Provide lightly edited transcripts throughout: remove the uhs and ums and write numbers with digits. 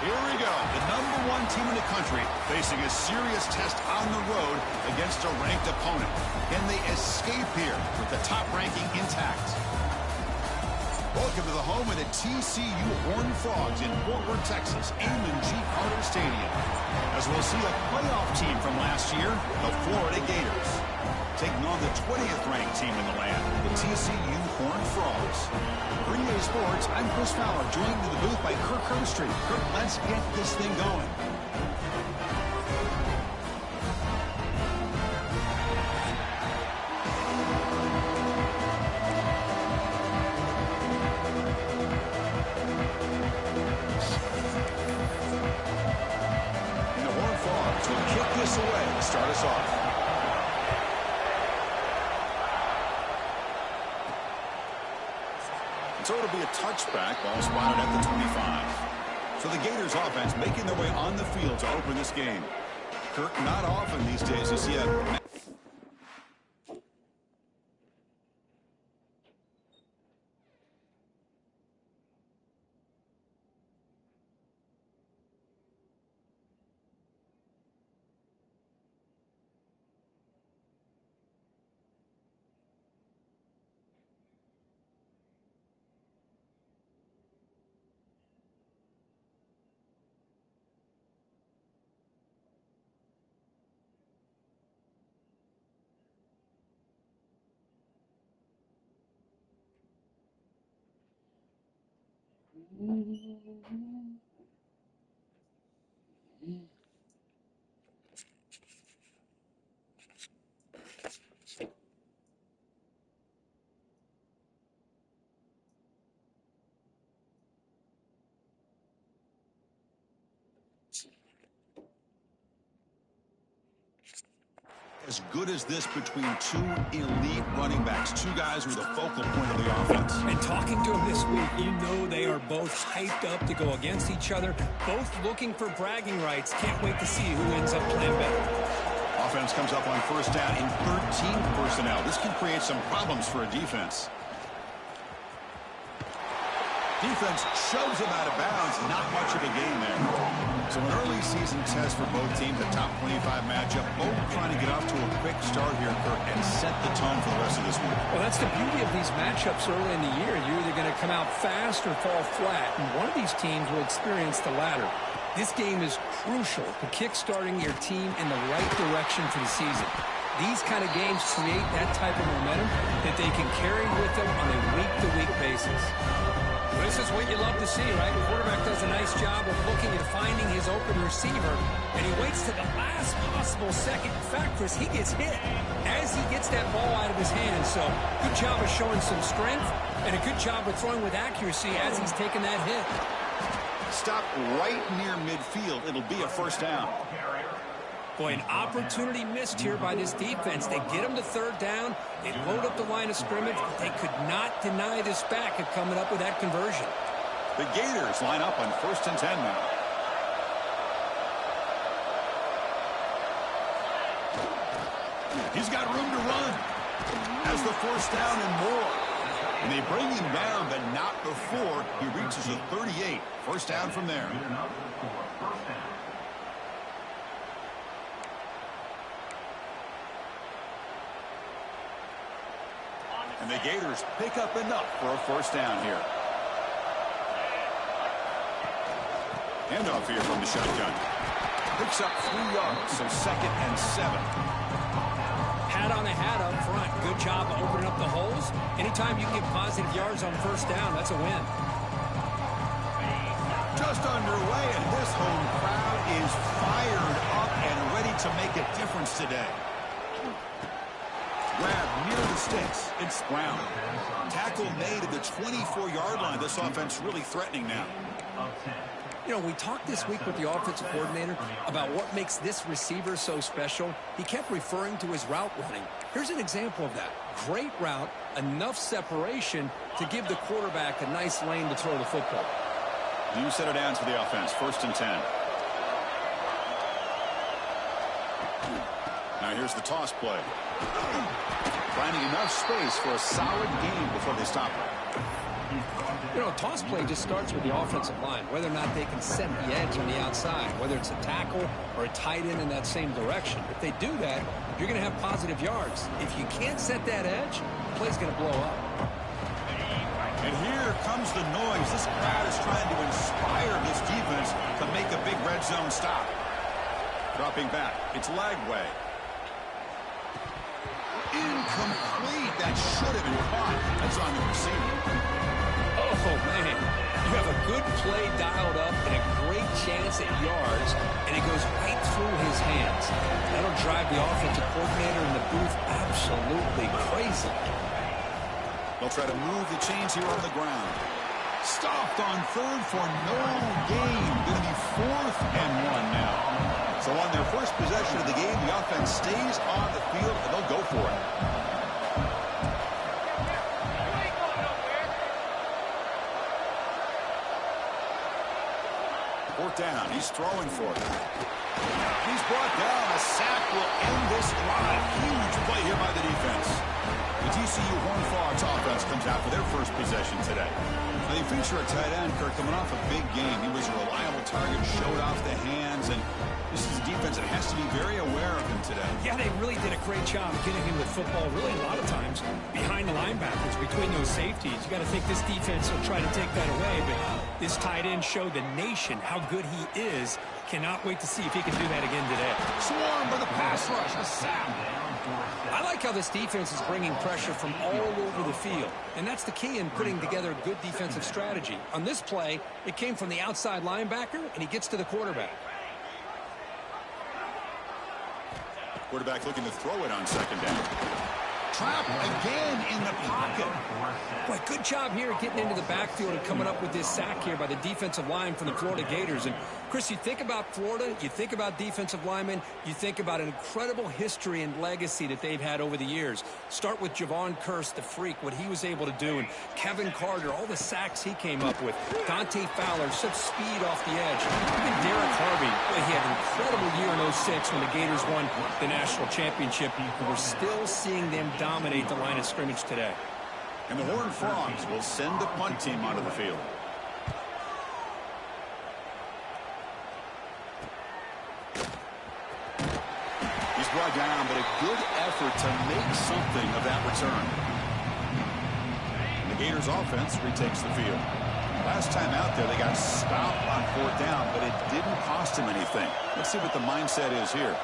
Here we go. The #1 team in the country facing a serious test on the road against a ranked opponent. Can they escape here with the top ranking intact? Welcome to the home of the TCU Horned Frogs in Fort Worth, Texas, Amon G. Carter Stadium. As we'll see a playoff team from last year, the Florida Gators, taking on the 20th ranked team in the land, the TCU Horned Frogs. For EA Sports, I'm Chris Fowler, joined in the booth by Kirk Herbstreit. Kirk, let's get this thing going. And the Horned Frogs will kick this away to start us off. So it'll be a touchback, ball spotted at the 25. So the Gators offense making their way on the field to open this game. Kirk, not often these days you see a... As good as this between two elite running backs, two guys who are the focal point of the offense. And talking to them this week, you know they are both hyped up to go against each other, both looking for bragging rights. Can't wait to see who ends up playing better. Offense comes up on first down in 13 personnel. This can create some problems for a defense. Defense shoves him out of bounds. Not much of a gain there. So an early season test for both teams, a top 25 matchup. Both trying to get off to a quick start here, Kirk, and set the tone for the rest of this week. Well, that's the beauty of these matchups early in the year. You're either going to come out fast or fall flat, and one of these teams will experience the latter. This game is crucial to kick-starting your team in the right direction for the season. These kind of games create that type of momentum that they can carry with them on a week-to-week basis. This is what you love to see, right? The quarterback does a nice job of looking at finding his open receiver, and he waits to the last possible second. In fact, Chris, he gets hit as he gets that ball out of his hands. So good job of showing some strength and a good job of throwing with accuracy as he's taking that hit. Stop right near midfield. It'll be a first down. Boy, an opportunity missed here by this defense. They get him to third down. They load up the line of scrimmage, but they could not deny this back of coming up with that conversion. The Gators line up on 1st and 10 now. He's got room to run. Has the first down and more. And they bring him down, but not before he reaches the 38. First down from there. And the Gators pick up enough for a first down here. Handoff here from the shotgun. Picks up 3 yards, so 2nd and 7. Hat on a hat up front. Good job of opening up the holes. Anytime you can get positive yards on first down, that's a win. Just underway, and this home crowd is fired up and ready to make a difference today. Grab near the sticks. It's Brown. Tackle made at the 24-yard line. This offense really threatening now. You know, we talked this week with the offensive coordinator about what makes this receiver so special. He kept referring to his route running. Here's an example of that. Great route, enough separation to give the quarterback a nice lane to throw the football. New set of downs for the offense. 1st and 10. Now here's the toss play. finding enough space for a solid gain before they stop it. You know, toss play just starts with the offensive line, whether or not they can set the edge on the outside, whether it's a tackle or a tight end in that same direction. If they do that, you're going to have positive yards. If you can't set that edge, the play's going to blow up. And here comes the noise. This crowd is trying to inspire this defense to make a big red zone stop. Dropping back. It's Lagway. Incomplete. That should have been caught. That's on the receiver. Oh, man. You have a good play dialed up and a great chance at yards, and it goes right through his hands. That'll drive the offensive coordinator in the booth absolutely crazy. They'll try to move the chains here on the ground. Stopped on third for no gain. Going to be 4th and 1 now. So on their first possession of the game, the offense stays on the field, and they'll go for it. Fourth down. He's throwing for it. He's brought down. A sack will end this drive. Huge play here by the defense. The TCU Horned Frogs offense comes out for their first possession today. Now, they feature a tight end, Kirk, coming off a big game. He was a reliable target, showed off the hands, and this is a defense that has to be very aware of him today. Yeah, they really did a great job getting him with football, really a lot of times behind the linebackers, between those safeties. You got to think this defense will try to take that away, but this tight end showed the nation how good he is. Cannot wait to see if he can do that again today. Swarmed by the pass rush, a sack. I like how this defense is bringing pressure from all over the field, and that's the key in putting together a good defensive strategy. On this play, it came from the outside linebacker, and he gets to the quarterback. Quarterback looking to throw it on second down. Trap again in the pocket. Boy, good job here getting into the backfield and coming up with this sack here by the defensive line from the Florida Gators. And, Chris, you think about Florida, you think about defensive linemen, you think about an incredible history and legacy that they've had over the years. Start with Javon Kearse, the freak, what he was able to do, and Kevin Carter, all the sacks he came up with. Dante Fowler, such speed off the edge. Even Derek Harvey, boy, he had an incredible year in 06 when the Gators won the national championship. And we're still seeing them dominate the line of scrimmage today. And the Horned Frogs will send the punt team onto the field. He's brought down, but a good effort to make something of that return. And the Gators offense retakes the field. Last time out there, they got stopped on fourth down, but it didn't cost them anything. Let's see what the mindset is here.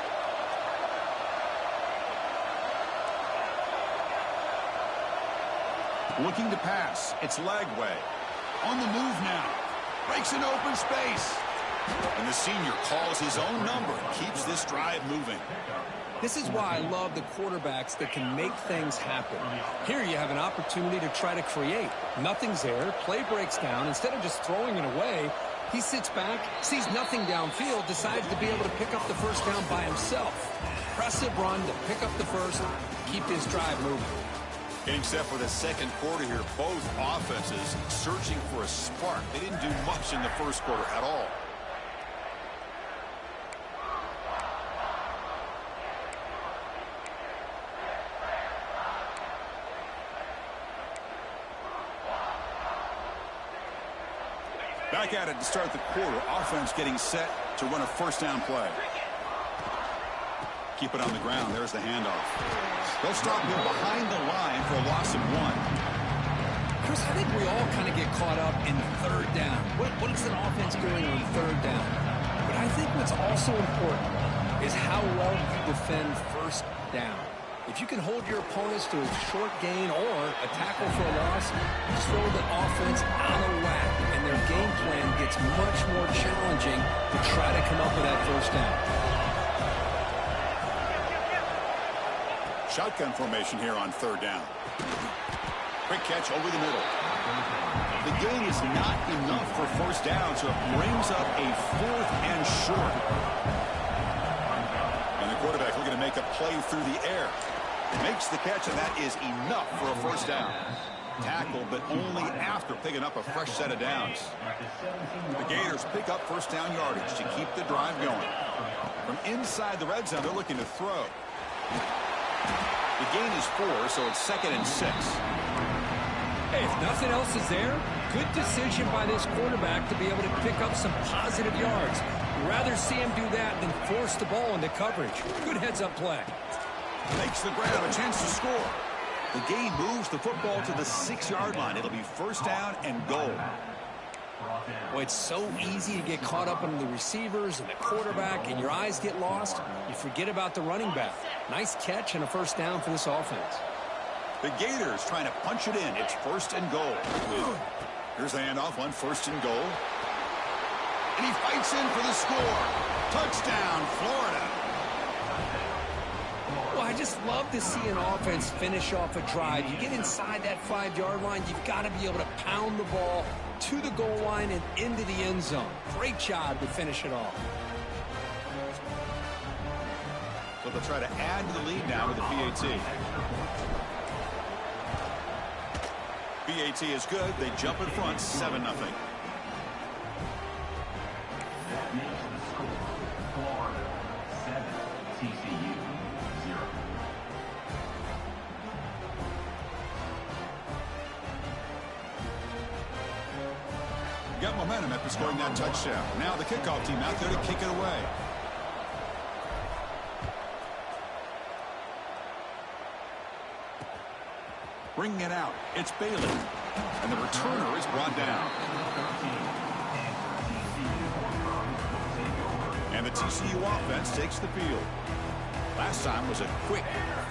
Looking to pass. It's Lagway. On the move now. Breaks an open space. And the senior calls his own number and keeps this drive moving. This is why I love the quarterbacks that can make things happen. Here you have an opportunity to try to create. Nothing's there. Play breaks down. Instead of just throwing it away, he sits back, sees nothing downfield, decides to be able to pick up the first down by himself. Impressive run to pick up the first, keep this drive moving. Getting set for the second quarter here. Both offenses searching for a spark. They didn't do much in the first quarter at all. Back at it to start the quarter. Offense getting set to run a first down play. Keep it on the ground. There's the handoff. They'll stop him behind the line for a loss of 1. Chris, I think we all kind of get caught up in third down. What is an offense doing on third down? But I think what's also important is how well you defend first down. If you can hold your opponents to a short gain or a tackle for a loss, you throw the offense out of whack, and their game plan gets much more challenging to try to come up with that first down. Shotgun formation here on third down. Quick catch over the middle. The gain is not enough for first down, so it brings up a 4th and short. And the quarterback looking to make a play through the air. Makes the catch, and that is enough for a first down. Tackle, but only after picking up a fresh set of downs. The Gators pick up first down yardage to keep the drive going. From inside the red zone, they're looking to throw. The gain is 4, so it's 2nd and 6. Hey, if nothing else is there, good decision by this quarterback to be able to pick up some positive yards. You'd rather see him do that than force the ball into coverage. Good heads-up play. Makes the grab, a chance to score. The gain moves the football to the 6-yard line. It'll be 1st down and goal. Well, it's so easy to get caught up on the receivers and the quarterback, and your eyes get lost. You forget about the running back. Nice catch and a 1st down for this offense. The Gators trying to punch it in. It's 1st and goal. Here's the handoff on 1st and goal. And he fights in for the score. Touchdown, Florida. Well, I just love to see an offense finish off a drive. You get inside that 5-yard line, you've got to be able to pound the ball to the goal line and into the end zone. Great job to finish it off. So they'll try to add to the lead now with the PAT. PAT is good. They jump in front, 7-0. Got momentum after scoring that touchdown. Now the kickoff team out there to kick it away. Bringing it out. It's Bailey. And the returner is brought down. And the TCU offense takes the field. Last time was a quick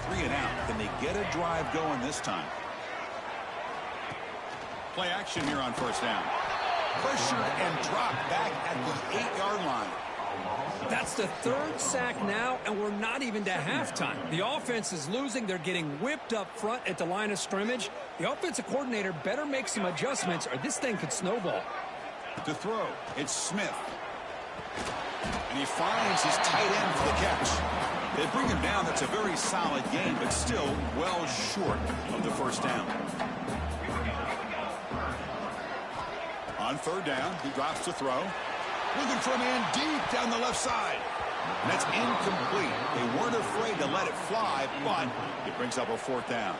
3-and-out. Can they get a drive going this time? Play action here on 1st down. Pressured and dropped back at the 8-yard line. That's the 3rd sack now, and we're not even to halftime. The offense is losing. They're getting whipped up front at the line of scrimmage. The offensive coordinator better make some adjustments, or this thing could snowball. To throw, it's Smith. And he finds his tight end for the catch. They bring him down. That's a very solid game, but still well short of the 1st down. On 3rd down, he drops to throw. Looking for a man deep down the left side. And that's incomplete. They weren't afraid to let it fly, but it brings up a 4th down.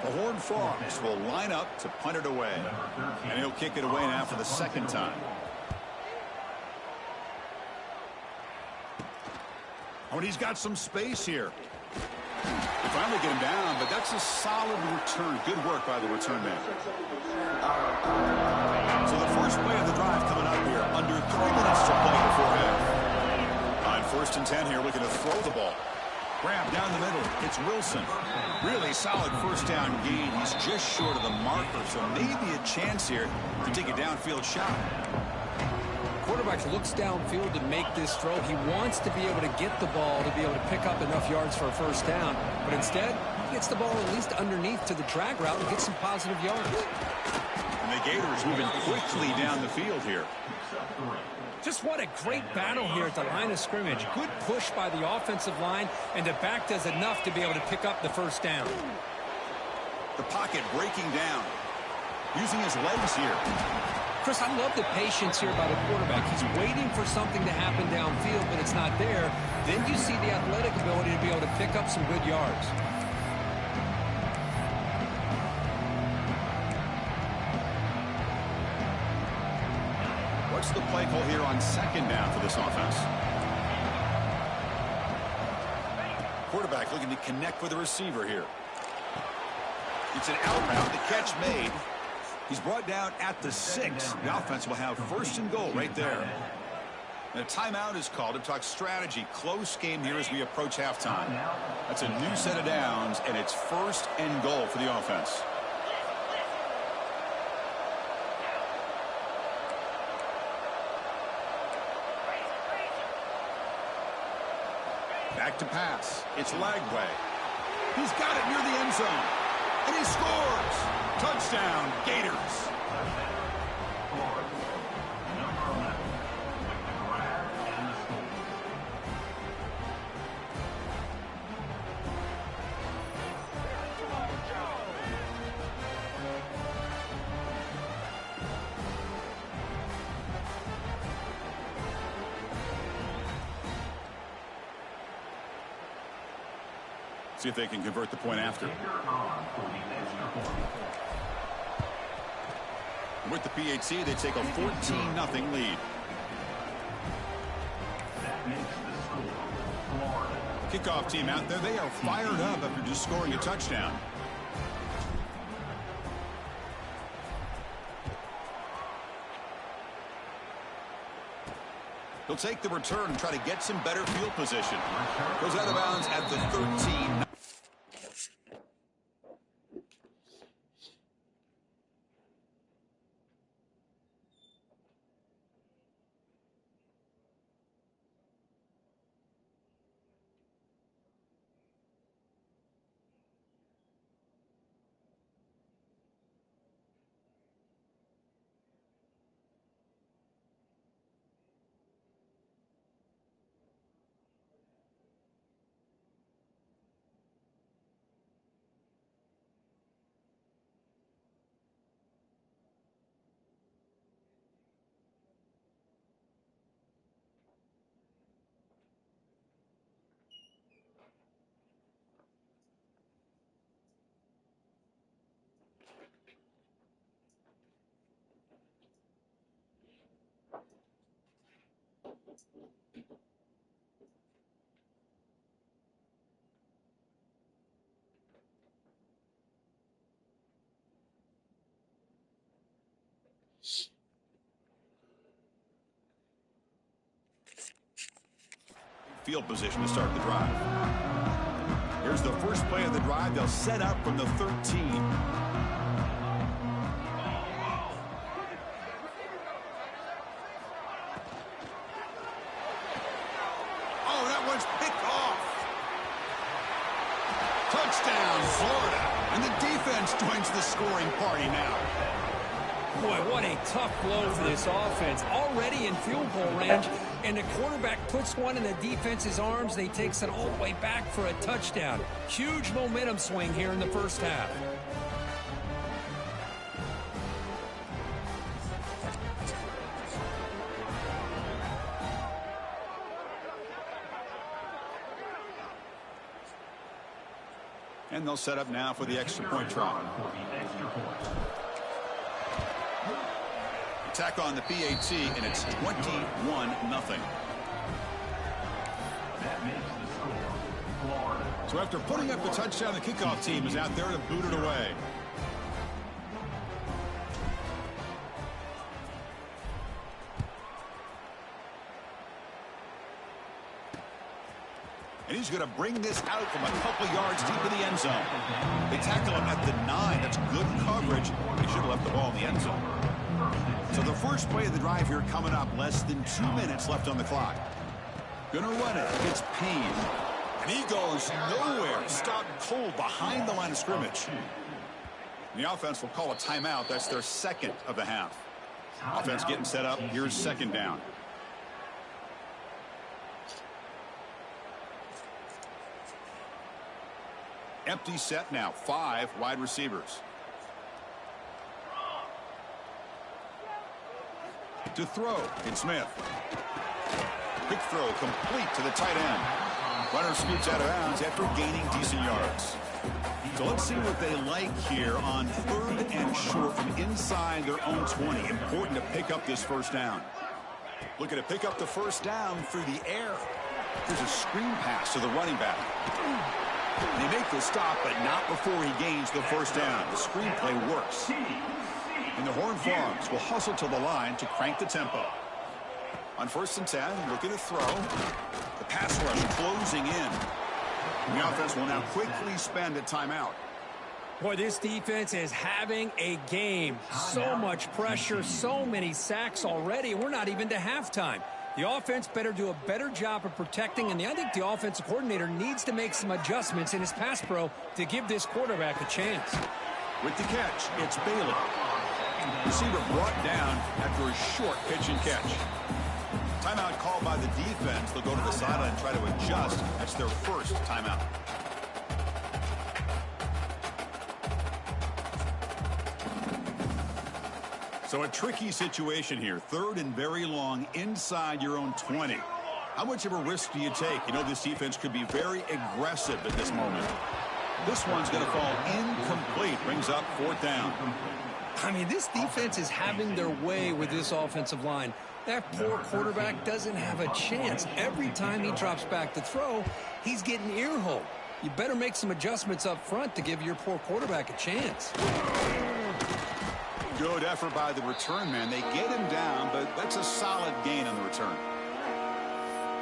The Horned Frogs will line up to punt it away. And he'll kick it away now for the 2nd time. Oh, and he's got some space here. They finally get him down, but that's a solid return. Good work by the return man. So the first play of the drive coming up here. Under 3 minutes to play before half. On 1st and 10 here, looking to throw the ball. Grab down the middle. It's Wilson. Really solid 1st down gain. He's just short of the marker, so maybe a chance here to take a downfield shot. Quarterback looks downfield to make this throw. He wants to be able to get the ball to be able to pick up enough yards for a 1st down. But instead, he gets the ball at least underneath to the drag route and gets some positive yards. And the Gators moving quickly down the field here. Just what a great battle here at the line of scrimmage. Good push by the offensive line, and the back does enough to be able to pick up the 1st down. The pocket breaking down. Using his legs here. Chris, I love the patience here by the quarterback. He's waiting for something to happen downfield, but it's not there. Then you see the athletic ability to be able to pick up some good yards. What's the play call here on 2nd down for this offense? Quarterback looking to connect with the receiver here. It's an outbound. The catch made. He's brought down at the 6. The offense will have 1st and goal right there. And a timeout is called to talk strategy. Close game here as we approach halftime. That's a new set of downs, and it's 1st and goal for the offense. Back to pass. It's Lagway. He's got it near the end zone. And he scores. Touchdown, Gators. See if they can convert the point after. With the PAT, they take a 14-0 lead. Kickoff team out there. They are fired up after just scoring a touchdown. He'll take the return and try to get some better field position. Goes out of bounds at the 13. Field position to start the drive. Here's the first play of the drive. They'll set up from the 13. Oh, that one's picked off. Touchdown, Florida. And the defense joins the scoring party now. Boy, what a tough blow for this offense. Already in field goal range, and the quarterback puts one in the defense's arms. They takes it all the way back for a touchdown. Huge momentum swing here in the first half. And they'll set up now for the extra point try. Attack on the PAT, and it's 21-0. So after putting up the touchdown, the kickoff team is out there to boot it away. And he's going to bring this out from a couple yards deep in the end zone. They tackle him at the 9. That's good coverage. They should have left the ball in the end zone. So the first play of the drive here coming up. Less than 2 minutes left on the clock. Gonna run it. It's Payne. And he goes nowhere. Stopped cold behind the line of scrimmage. And the offense will call a timeout. That's their second of the half. Offense getting set up. Here's second down. Empty set now. 5 wide receivers. To throw, it's Smith. Quick throw complete to the tight end. Runner scoots out of bounds after gaining decent yards. So let's see what they like here on 3rd and short from inside their own 20. Important to pick up this first down. Looking to pick up the first down through the air. There's a screen pass to the running back. They make the stop, but not before he gains the first down. The screenplay works. And the Horned Frogs will hustle to the line to crank the tempo. On 1st and 10, looking to throw. The pass rush closing in. And the offense will now quickly spend a timeout. Boy, this defense is having a game. So much pressure, so many sacks already. We're not even to halftime. The offense better do a better job of protecting, and I think the offensive coordinator needs to make some adjustments in his pass pro to give this quarterback a chance. With the catch, it's Bailey. Receiver brought down after a short pitch and catch. Timeout called by the defense. They'll go to the sideline and try to adjust. That's their first timeout. So a tricky situation here. 3rd and very long inside your own 20. How much of a risk do you take? You know, this defense could be very aggressive at this moment. This one's going to fall incomplete. Brings up 4th down. I mean, this defense is having their way with this offensive line. That poor quarterback doesn't have a chance. Every time he drops back to throw, he's getting earholed. You better make some adjustments up front to give your poor quarterback a chance. Good effort by the return man. They get him down, but that's a solid gain on the return.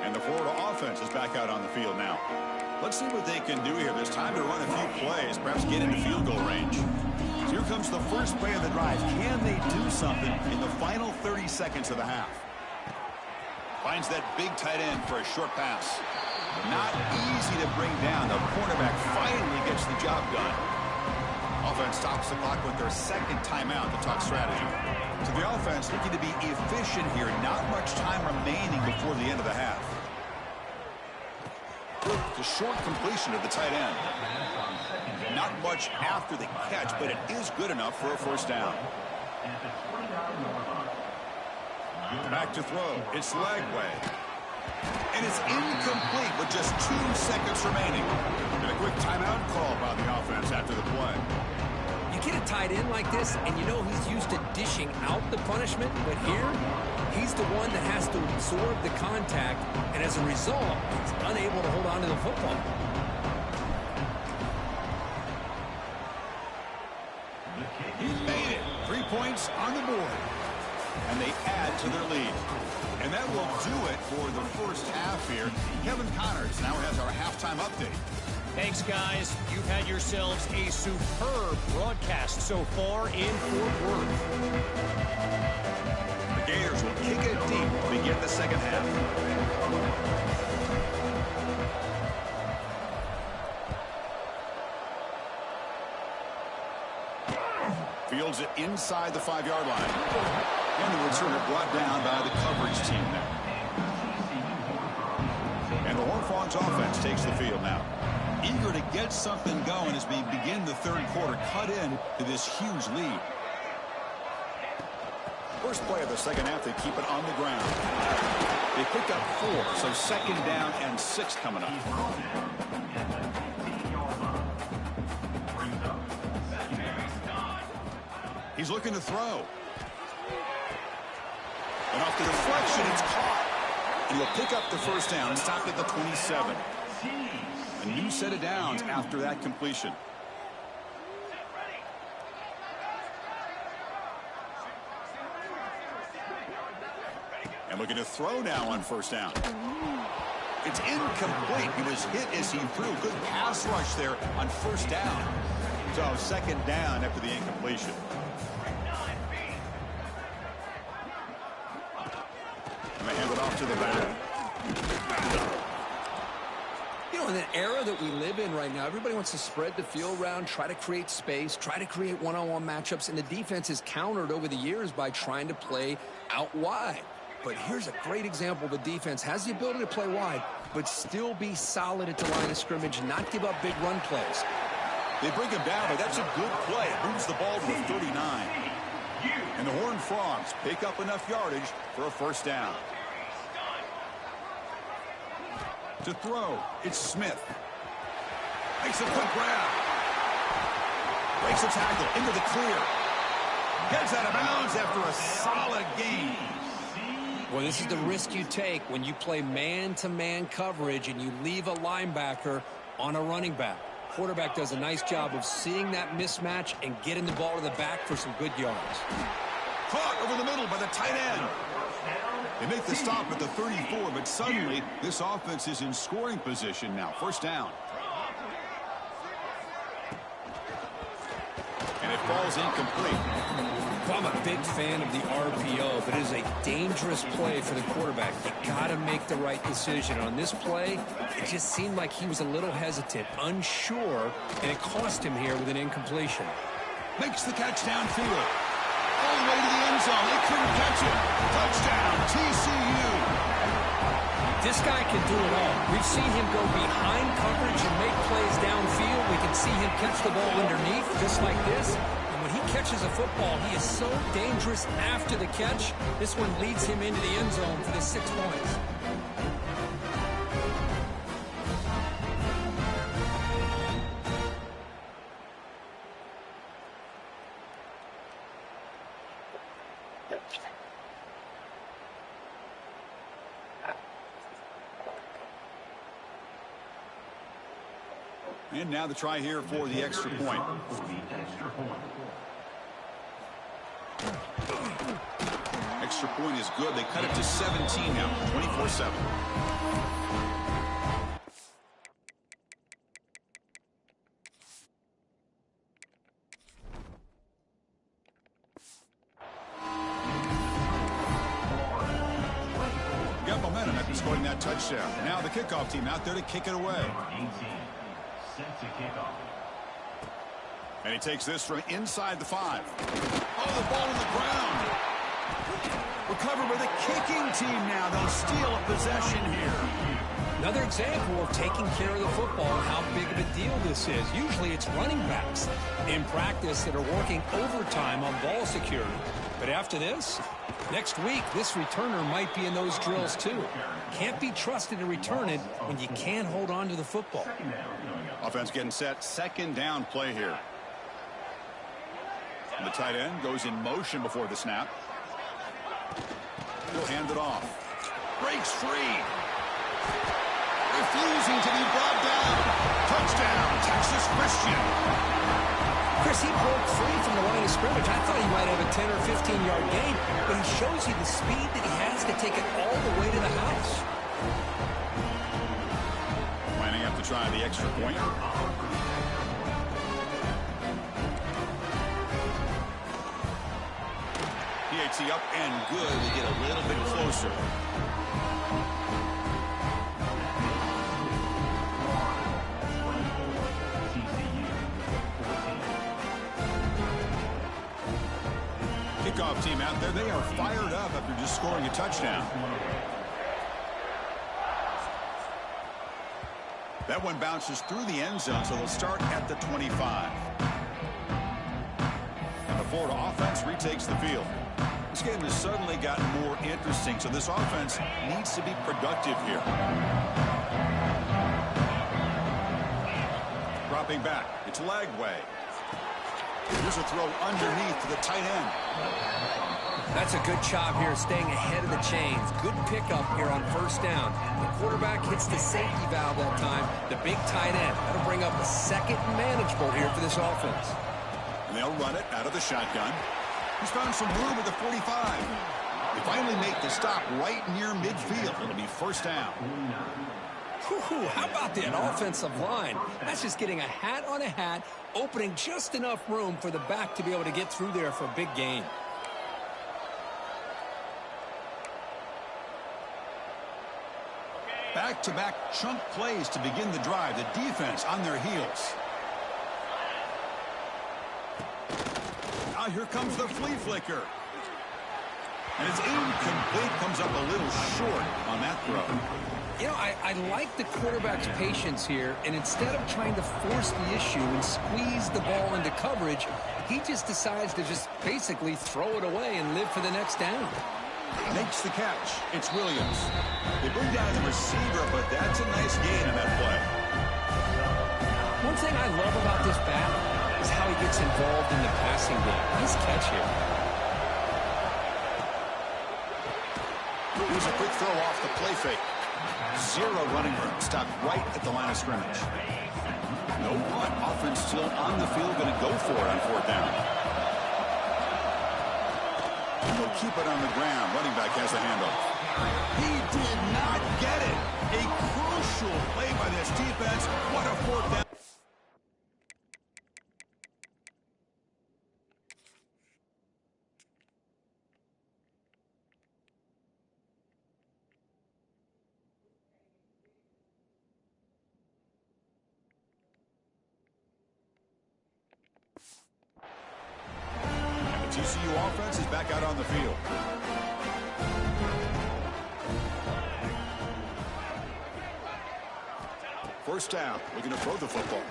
And the Florida offense is back out on the field now. Let's see what they can do here. There's time to run a few plays, perhaps get into field goal range. So here comes the first play of the drive. Can they do something in the final 30 seconds of the half? Finds that big tight end for a short pass. Not easy to bring down. The cornerback finally gets the job done. Offense stops the clock with their second timeout to talk strategy. So the offense looking to be efficient here. Not much time remaining before the end of the half. It's a short completion of the tight end. Not much after the catch, but it is good enough for a first down. Back to throw. It's Lagway. And it's incomplete with just 2 seconds remaining. And a quick timeout call by the offense after the play. You get a tight end like this, and you know he's used to dishing out the punishment, but here, he's the one that has to absorb the contact, and as a result, he's unable to hold on to the football. He made it. 3 points on the board. And they add to their lead. And that will do it for the first half here. Kevin Connors now has our halftime update. Thanks, guys. You've had yourselves a superb broadcast so far in Fort Worth. The Gators will kick it deep to begin the second half. Fields it inside the 5-yard line. And the returner brought down by the coverage team there. And the Horned Frogs offense takes the field now. Eager to get something going as we begin the third quarter. Cut in to this huge lead. First play of the second half, they keep it on the ground. They picked up 4, so second down and 6 coming up. He's looking to throw. And off the deflection, it's caught. And he'll pick up the first down and stop at the 27. A new set of downs after that completion. And looking to throw now on first down. It's incomplete. He was hit as he threw. Good pass rush there on first down. So second down after the incompletion. And they hand it off to the back. You know, in the era that we live in right now, everybody wants to spread the field around, try to create space, try to create one-on-one matchups, and the defense is countered over the years by trying to play out wide. But here's a great example. The defense has the ability to play wide, but still be solid at the line of scrimmage, not give up big run plays. They bring him down, but that's a good play. It moves the ball to the 39. And the Horned Frogs pick up enough yardage for a first down. To throw, it's Smith. Makes a quick grab. Breaks a tackle into the clear. Gets out of bounds after a solid gain. Well, this is the risk you take when you play man-to-man coverage and you leave a linebacker on a running back. Quarterback does a nice job of seeing that mismatch and getting the ball to the back for some good yards. Caught over the middle by the tight end. They make the stop at the 34, but suddenly this offense is in scoring position now. First down. And it falls incomplete. Well, I'm a big fan of the RPO, but it is a dangerous play for the quarterback. You got to make the right decision. On this play, it just seemed like he was a little hesitant, unsure, and it cost him here with an incompletion. Makes the catch downfield. All the way to the end zone. They couldn't catch it. Touchdown, TCU. This guy can do it all. We've seen him go behind coverage and make plays downfield. We can see him catch the ball underneath, just like this. And when he catches a football, he is so dangerous after the catch. This one leads him into the end zone for the 6 points. And now the try here for the extra point. Extra point is good. They cut it to 17 now, 24-7. Got momentum after scoring that touchdown. Now the kickoff team out there to kick it away. And he takes this from inside the 5. Oh, the ball on the ground. Recovered by the kicking team now. They'll steal a possession here. Another example of taking care of the football and how big of a deal this is. Usually it's running backs in practice that are working overtime on ball security. But after this, next week, this returner might be in those drills too. Can't be trusted to return it when you can't hold on to the football. Offense getting set. Second down play here. And the tight end goes in motion before the snap. He'll hand it off. Breaks free. Refusing to be brought down. Touchdown, Texas Christian. Chris, he broke free from the line of scrimmage. I thought he might have a 10 or 15-yard gain, but he shows you the speed that he has to take it all the way to the house. Lining up to try the extra point. PAT up and good. We get a little bit closer. Kickoff team out there. They are fired up after just scoring a touchdown. That one bounces through the end zone, so they'll start at the 25. And the Florida offense retakes the field. This game has suddenly gotten more interesting, so this offense needs to be productive here. Dropping back. It's Lagway. Here's a throw underneath to the tight end. That's a good job here, staying ahead of the chains. Good pickup here on first down. The quarterback hits the safety valve that time. The big tight end. That'll bring up a second and manageable here for this offense. And they'll run it out of the shotgun. He's found some room at the 45. They finally make the stop right near midfield. It'll be first down. How about that offensive line? That's just getting a hat on a hat, opening just enough room for the back to be able to get through there for a big gain. Back-to-back chunk plays to begin the drive. The defense on their heels. Now here comes the flea flicker. And it's incomplete. Comes up a little short on that throw. You know, I like the quarterback's patience here, and instead of trying to force the issue and squeeze the ball into coverage, he just decides to just basically throw it away and live for the next down. Makes the catch. It's Williams. They bring down the receiver, but that's a nice gain on that play. One thing I love about this back is how he gets involved in the passing game. Nice catch here. Here's a quick throw off the play fake. Zero running room. Stopped right at the line of scrimmage. No punt. Offense still on the field. Going to go for it on fourth down. And they'll keep it on the ground. Running back has the handoff. He did not get it. A crucial play by this defense. What a fourth down. TCU offense is back out on the field. First down, looking to throw the football.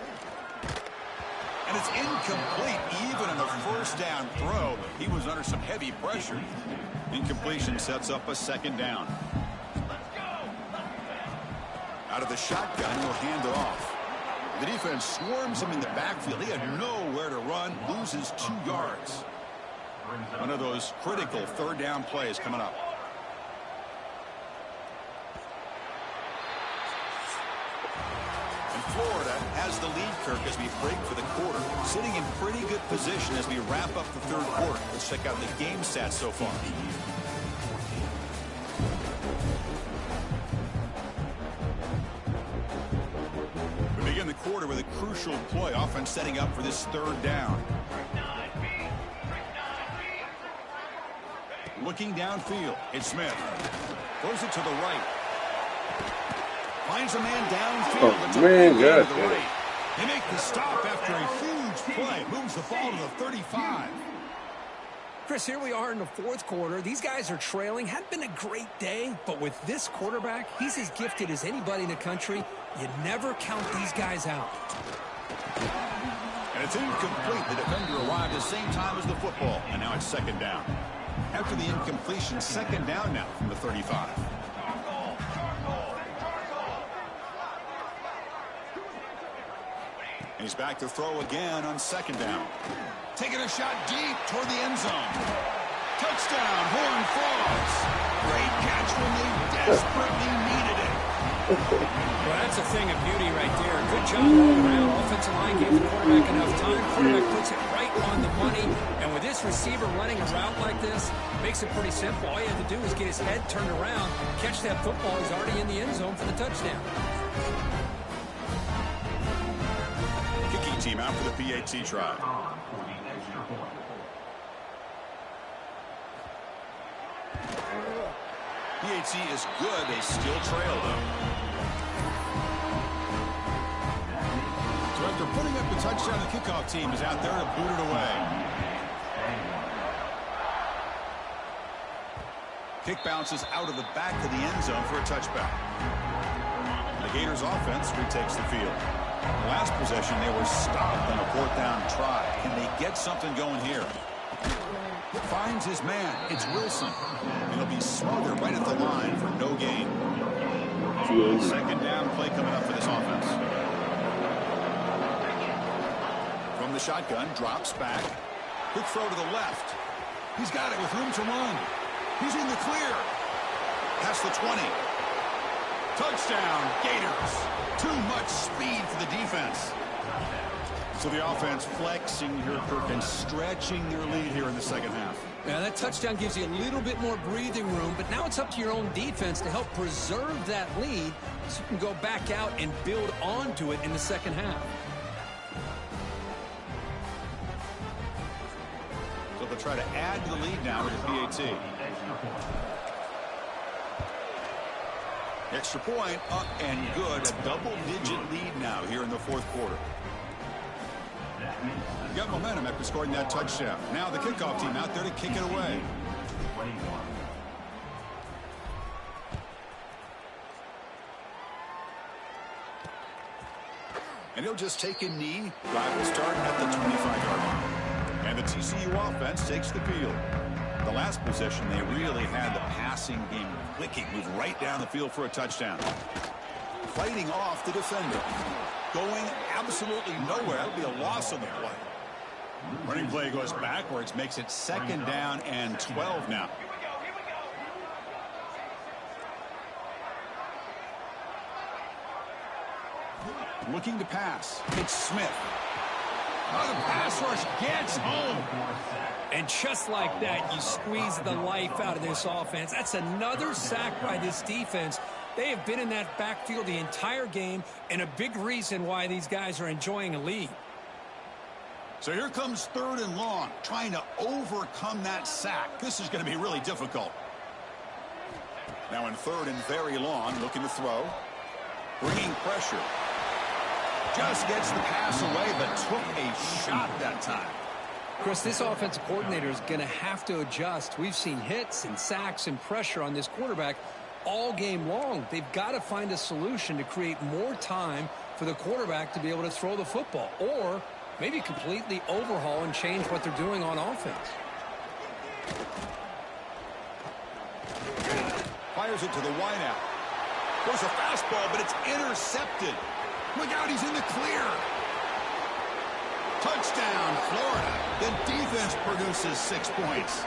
And it's incomplete. Even on the first down throw, he was under some heavy pressure. Incompletion sets up a second down. Out of the shotgun, he'll hand it off. The defense swarms him in the backfield. He had nowhere to run, loses 2 yards. One of those critical third down plays coming up. And Florida has the lead, Kirk, as we break for the quarter. Sitting in pretty good position as we wrap up the third quarter. Let's check out the game stats so far. We begin the quarter with a crucial play. Offense setting up for this third down. Looking downfield, it's Smith. Throws it to the right. Finds a man downfield. Oh, man, good. To the right. They make the stop after a huge play. Moves the ball to the 35. Chris, here we are in the fourth quarter. These guys are trailing. Hadn't been a great day, but with this quarterback, he's as gifted as anybody in the country. You never count these guys out. And it's incomplete. The defender arrived at the same time as the football, and now it's second down. After the incompletion, second down now from the 35. He's back to throw again on second down. Taking a shot deep toward the end zone. Touchdown, Horned Frogs. Great catch when they desperately needed it. Well, that's a thing of beauty right there. Good job all around. Offensive line gave the quarterback enough time. Quarterback puts it right on the money. And with this receiver running a route like this, makes it pretty simple. All you have to do is get his head turned around, catch that football. He's already in the end zone for the touchdown. Kicking team out for the PAT try. PAT is good. They still trail, though. So after putting up the touchdown, the kickoff team is out there to boot it away. Kick bounces out of the back of the end zone for a touchback. The Gators offense retakes the field. Last possession, they were stopped on a fourth down try. Can they get something going here? Finds his man. It's Wilson. It'll be smothered right at the line for no gain. Second down play coming up for this offense. From the shotgun, drops back. Quick throw to the left. He's got it with room to run. He's in the clear. Past the 20. Touchdown, Gators. Too much speed for the defense. So the offense flexing here, Kirk, and stretching their lead here in the second half. Yeah, that touchdown gives you a little bit more breathing room, but now it's up to your own defense to help preserve that lead so you can go back out and build onto it in the second half. So they'll try to add to the lead now with the PAT. Extra point up and good. A double-digit lead now here in the fourth quarter. Got momentum after scoring that touchdown. Now the kickoff team out there to kick it away. And he'll just take a knee. Drive will start at the 25-yard line. And the TCU offense takes the field. The last possession, they really had the passing game clicking. Move right down the field for a touchdown. Fighting off the defender. Going absolutely nowhere. That'll be a loss on the play. Running play goes backwards, makes it second down and 12 now. Looking to pass. It's Smith. Oh, the pass rush gets home. And just like that, you squeeze the life out of this offense. That's another sack by this defense. They have been in that backfield the entire game, and a big reason why these guys are enjoying a lead. So here comes third and long, trying to overcome that sack. This is going to be really difficult. Now in third and very long, looking to throw. Bringing pressure. Just gets the pass away, but took a shot that time. Chris, this offensive coordinator is going to have to adjust. We've seen hits and sacks and pressure on this quarterback all game long. They've got to find a solution to create more time for the quarterback to be able to throw the football, or maybe completely overhaul and change what they're doing on offense. Fires it to the wideout. Goes a fastball, but it's intercepted. Look out, he's in the clear. Touchdown, Florida. The defense produces 6 points.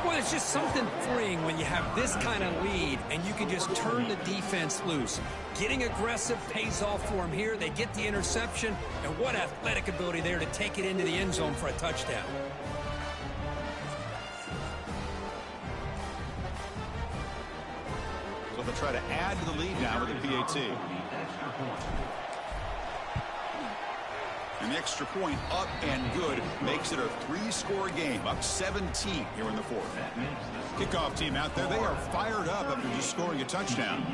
Well, it's just something freeing when you have this kind of lead and you can just turn the defense loose. Getting aggressive pays off for them here. They get the interception, and what athletic ability there to take it into the end zone for a touchdown. So they'll try to add to the lead now with a PAT. An extra point up and good makes it a 3-score game, up 17 here in the fourth. Kickoff team out there, they are fired up after just scoring a touchdown.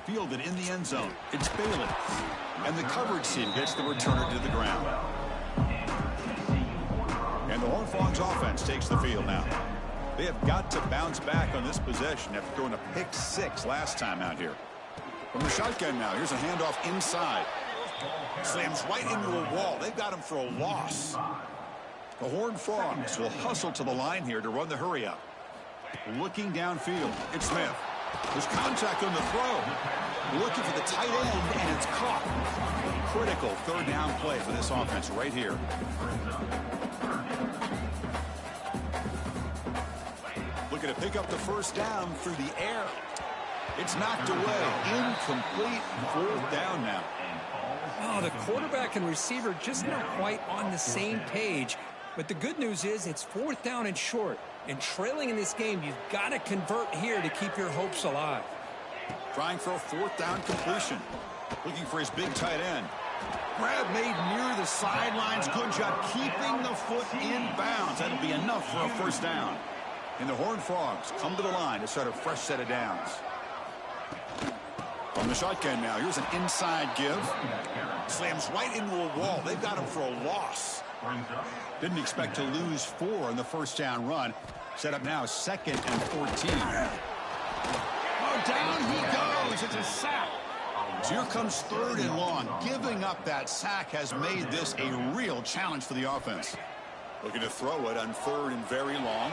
Fielded in the end zone. It's Bailey. And the coverage team gets the returner to the ground. And the Horned Frogs offense takes the field now. They have got to bounce back on this possession after throwing a pick-6 last time out here. From the shotgun now, here's a handoff inside. Slams right into a wall. They've got him for a loss. The Horned Frogs will hustle to the line here to run the hurry up. Looking downfield, it's Smith. There's contact on the throw. Looking for the tight end, and it's caught. Critical third down play for this offense right here. Looking to pick up the first down through the air. It's knocked away. Incomplete. Fourth down now. Oh, the quarterback and receiver just not quite on the same page. But the good news is it's fourth down and short. And trailing in this game, you've got to convert here to keep your hopes alive. Trying for a fourth down completion. Looking for his big tight end. Grab made near the sidelines. Good job keeping the foot in bounds. That'll be enough for a first down. And the Horned Frogs come to the line to start a fresh set of downs. On the shotgun now, here's an inside give. Slams right into a wall. They've got him for a loss. Didn't expect to lose 4 in the first down run. Set up now 2nd and 14. Oh, down he goes. It's a sack. So here comes 3rd and long. Giving up that sack has made this a real challenge for the offense. Looking to throw it on 3rd and very long.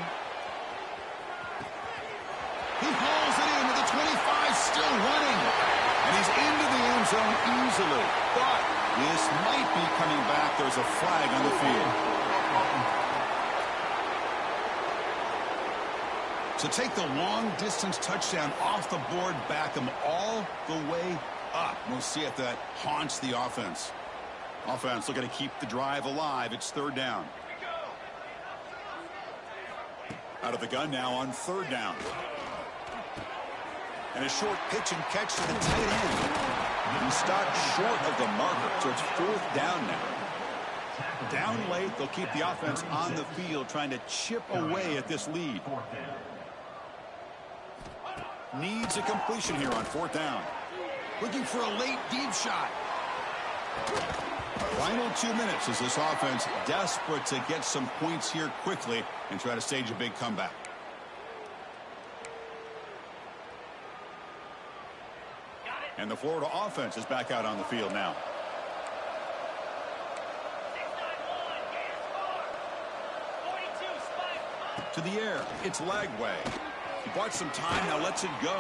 He hauls it into the 25, still running. And he's into the end zone easily. But this might be coming back. There's a flag on the field. So take the long-distance touchdown off the board, back him all the way up. We'll see if that haunts the offense. Offense looking to keep the drive alive. It's 3rd down. Out of the gun now on 3rd down. And a short pitch and catch to the tight end. He stopped short of the marker, so it's 4th down now. Down late, they'll keep the offense on the field, trying to chip away at this lead. Needs a completion here on 4th down. Looking for a late deep shot. Final 2 minutes as this offense desperate to get some points here quickly and try to stage a big comeback. And the Florida offense is back out on the field now. To the air, it's Lagway. He bought some time, now lets it go.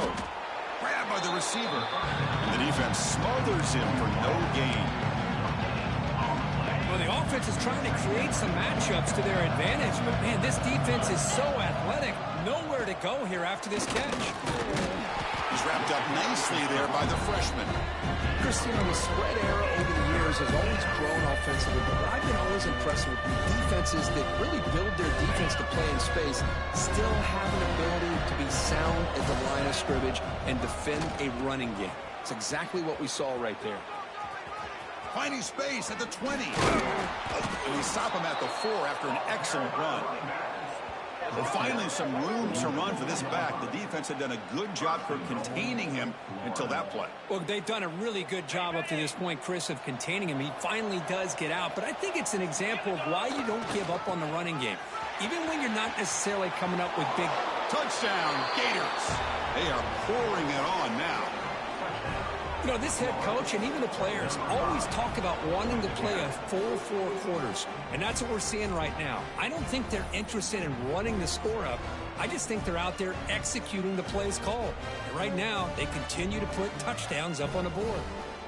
Grabbed by the receiver. And the defense smothers him for no gain. Well, the offense is trying to create some matchups to their advantage, but man, this defense is so athletic. Nowhere to go here after this catch. He's wrapped up nicely there by the freshman. Christian, the spread era over the years has always grown offensively, but I've been always impressed with the defenses that really build their defense to play in space, still have an ability to be sound at the line of scrimmage and defend a running game. It's exactly what we saw right there. Finding space at the 20. And we stop him at the 4 after an excellent run. Well, finally some room to run for this back. The defense had done a good job for containing him until that play. Well, they've done a really good job up to this point, Chris, of containing him. He finally does get out, but I think it's an example of why you don't give up on the running game. Even when you're not necessarily coming up with big... Touchdown, Gators. They are pouring it on now. You know, this head coach and even the players always talk about wanting to play a full 4 quarters, and that's what we're seeing right now. I don't think they're interested in running the score up. I just think they're out there executing the plays called. And right now, they continue to put touchdowns up on the board.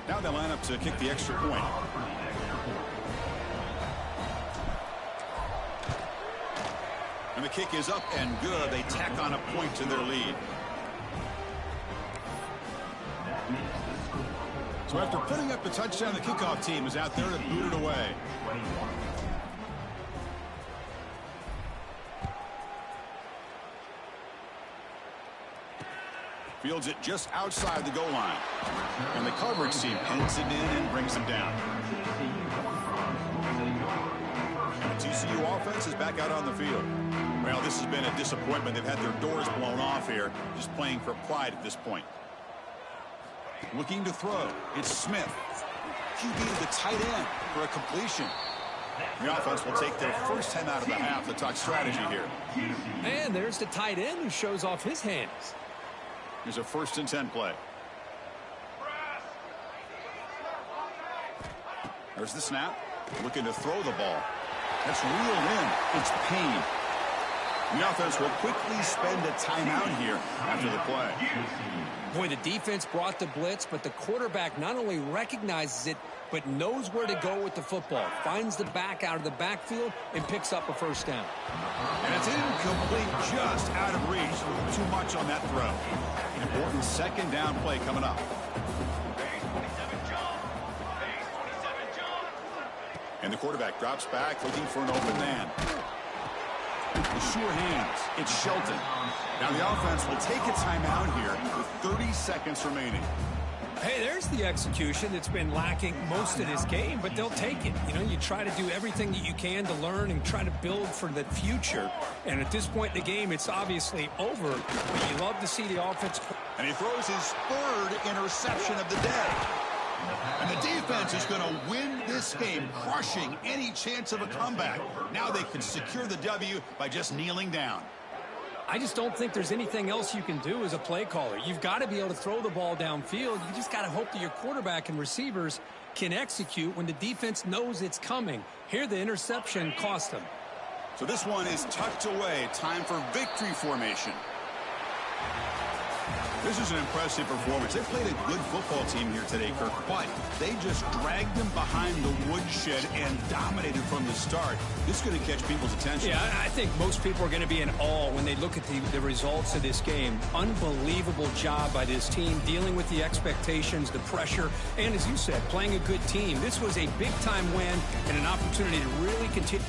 Now they line up to kick the extra point. And the kick is up and good. They tack on a point to their lead. So after putting up the touchdown, the kickoff team is out there to boot it away. Fields it just outside the goal line. And the coverage team pins it in and brings him down. And the TCU offense is back out on the field. Well, this has been a disappointment. They've had their doors blown off here, just playing for pride at this point. Looking to throw. It's Smith. QB to the tight end for a completion. The offense will take their first 10 out of the half to talk strategy here. And there's the tight end who shows off his hands. Here's a 1st and 10 play. There's the snap. Looking to throw the ball. That's reeled in. It's Payne. The offense will quickly spend a timeout here after the play. Boy, the defense brought the blitz, but the quarterback not only recognizes it, but knows where to go with the football. Finds the back out of the backfield and picks up a 1st down. And it's incomplete, just out of reach. Too much on that throw. An important 2nd down play coming up. And the quarterback drops back, looking for an open man. Sure hands. It's Shelton. Now the offense will take a timeout here with 30 seconds remaining. Hey, there's the execution that's been lacking most of this game, but they'll take it. You know, you try to do everything that you can to learn and try to build for the future. And at this point in the game, it's obviously over. But you love to see the offense. And he throws his 3rd interception of the day. And the defense is going to win this game, crushing any chance of a comeback. Now they can secure the W by just kneeling down. I just don't think there's anything else you can do as a play caller. You've got to be able to throw the ball downfield. You just got to hope that your quarterback and receivers can execute when the defense knows it's coming. Here, the interception cost them. So this one is tucked away. Time for victory formation. This is an impressive performance. They played a good football team here today, Kirk, but they just dragged them behind the woodshed and dominated from the start. This is going to catch people's attention. Yeah, I think most people are going to be in awe when they look at the results of this game. Unbelievable job by this team, dealing with the expectations, the pressure, and as you said, playing a good team. This was a big-time win and an opportunity to really continue.